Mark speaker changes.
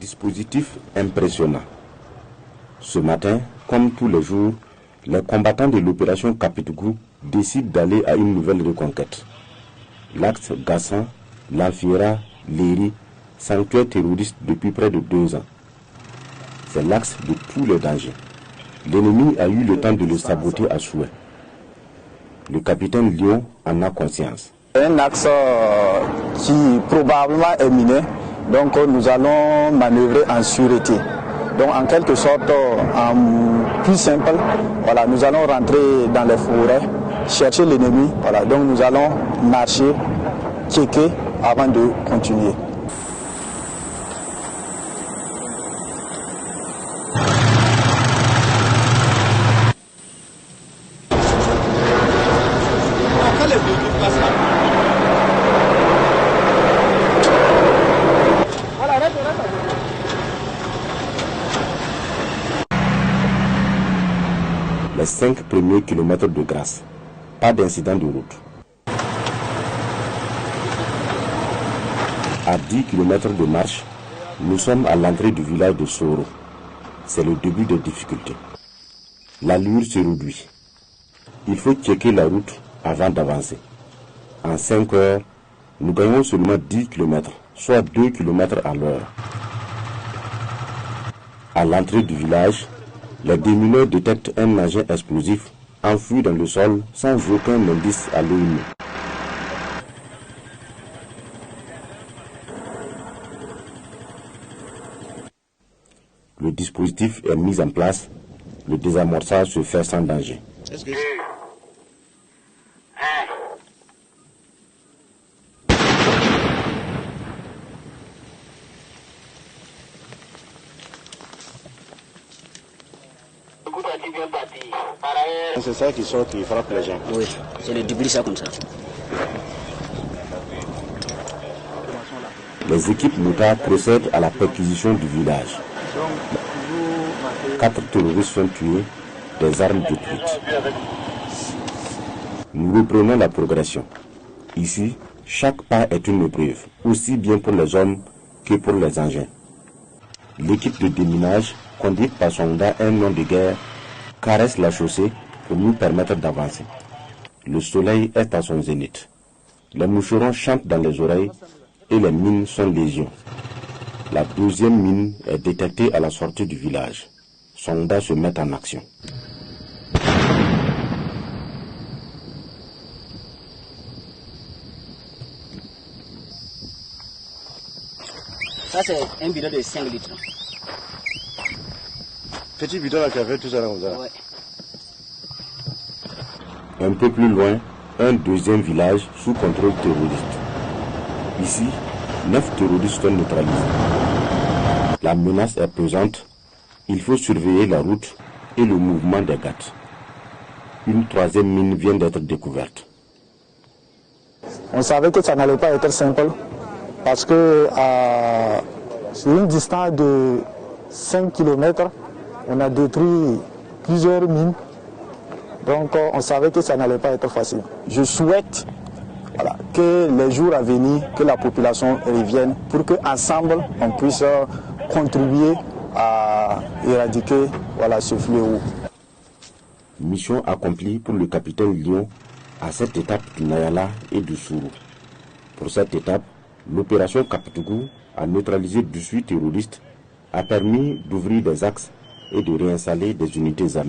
Speaker 1: Dispositif impressionnant. Ce matin, comme tous les jours, les combattants de l'opération Kapitgou décident d'aller à une nouvelle reconquête. L'axe Gassan, Lanfiera, Léry, sanctuaire terroriste depuis près de 2 ans. C'est l'axe de tous les dangers. L'ennemi a eu le temps de le saboter à souhait. Le capitaine Lyon en a conscience.
Speaker 2: Un axe qui probablement est miné, donc nous allons manœuvrer en sûreté. Donc en quelque sorte, en plus simple, voilà, nous allons rentrer dans les forêts, chercher l'ennemi. Voilà, donc nous allons marcher, checker avant de continuer.
Speaker 1: Les 5 premiers kilomètres de Grasse. Pas d'incident de route. À 10 km de marche, nous sommes à l'entrée du village de Soro. C'est le début des difficultés. L'allure se réduit. Il faut checker la route avant d'avancer. En 5 heures, nous gagnons seulement 10 km, soit 2 km à l'heure. À l'entrée du village, les démineurs détectent un engin explosif enfoui dans le sol sans aucun indice à l'œil nu. Le dispositif est mis en place, le désamorçage se fait sans danger.
Speaker 3: C'est ça qui sort, qui frappe les gens.
Speaker 4: Oui, c'est le débris ça comme ça.
Speaker 1: Les équipes motards procèdent à la perquisition du village. 4 terroristes sont tués, des armes détruites. Nous reprenons la progression. Ici, chaque pas est une épreuve, aussi bien pour les hommes que pour les engins. L'équipe de déminage, conduite par son gars un nom de guerre, caresse la chaussée pour nous permettre d'avancer. Le soleil est à son zénith. Les moucherons chantent dans les oreilles et les mines sont légion. La 12e mine est détectée à la sortie du village. Soldats se mettent en action.
Speaker 4: Ça c'est un bidon de 5 litres.
Speaker 3: Petit bidon là qui avait tout ça là comme ça.
Speaker 4: Ouais.
Speaker 1: Un peu plus loin, un deuxième village sous contrôle terroriste. Ici, 9 terroristes sont neutralisés. La menace est pesante. Il faut surveiller la route et le mouvement des gars. Une 3e mine vient d'être découverte.
Speaker 2: On savait que ça n'allait pas être simple parce que sur une distance de 5 km, on a détruit plusieurs mines. Donc on savait que ça n'allait pas être facile. Je souhaite que les jours à venir, que la population revienne pour qu'ensemble on puisse contribuer à éradiquer ce fléau.
Speaker 1: Mission accomplie pour le capitaine Lyon à cette étape du Nayala et du Sourou. Pour cette étape, l'opération Kapitgou a neutralisé 18 terroristes, a permis d'ouvrir des axes et de réinstaller des unités armées.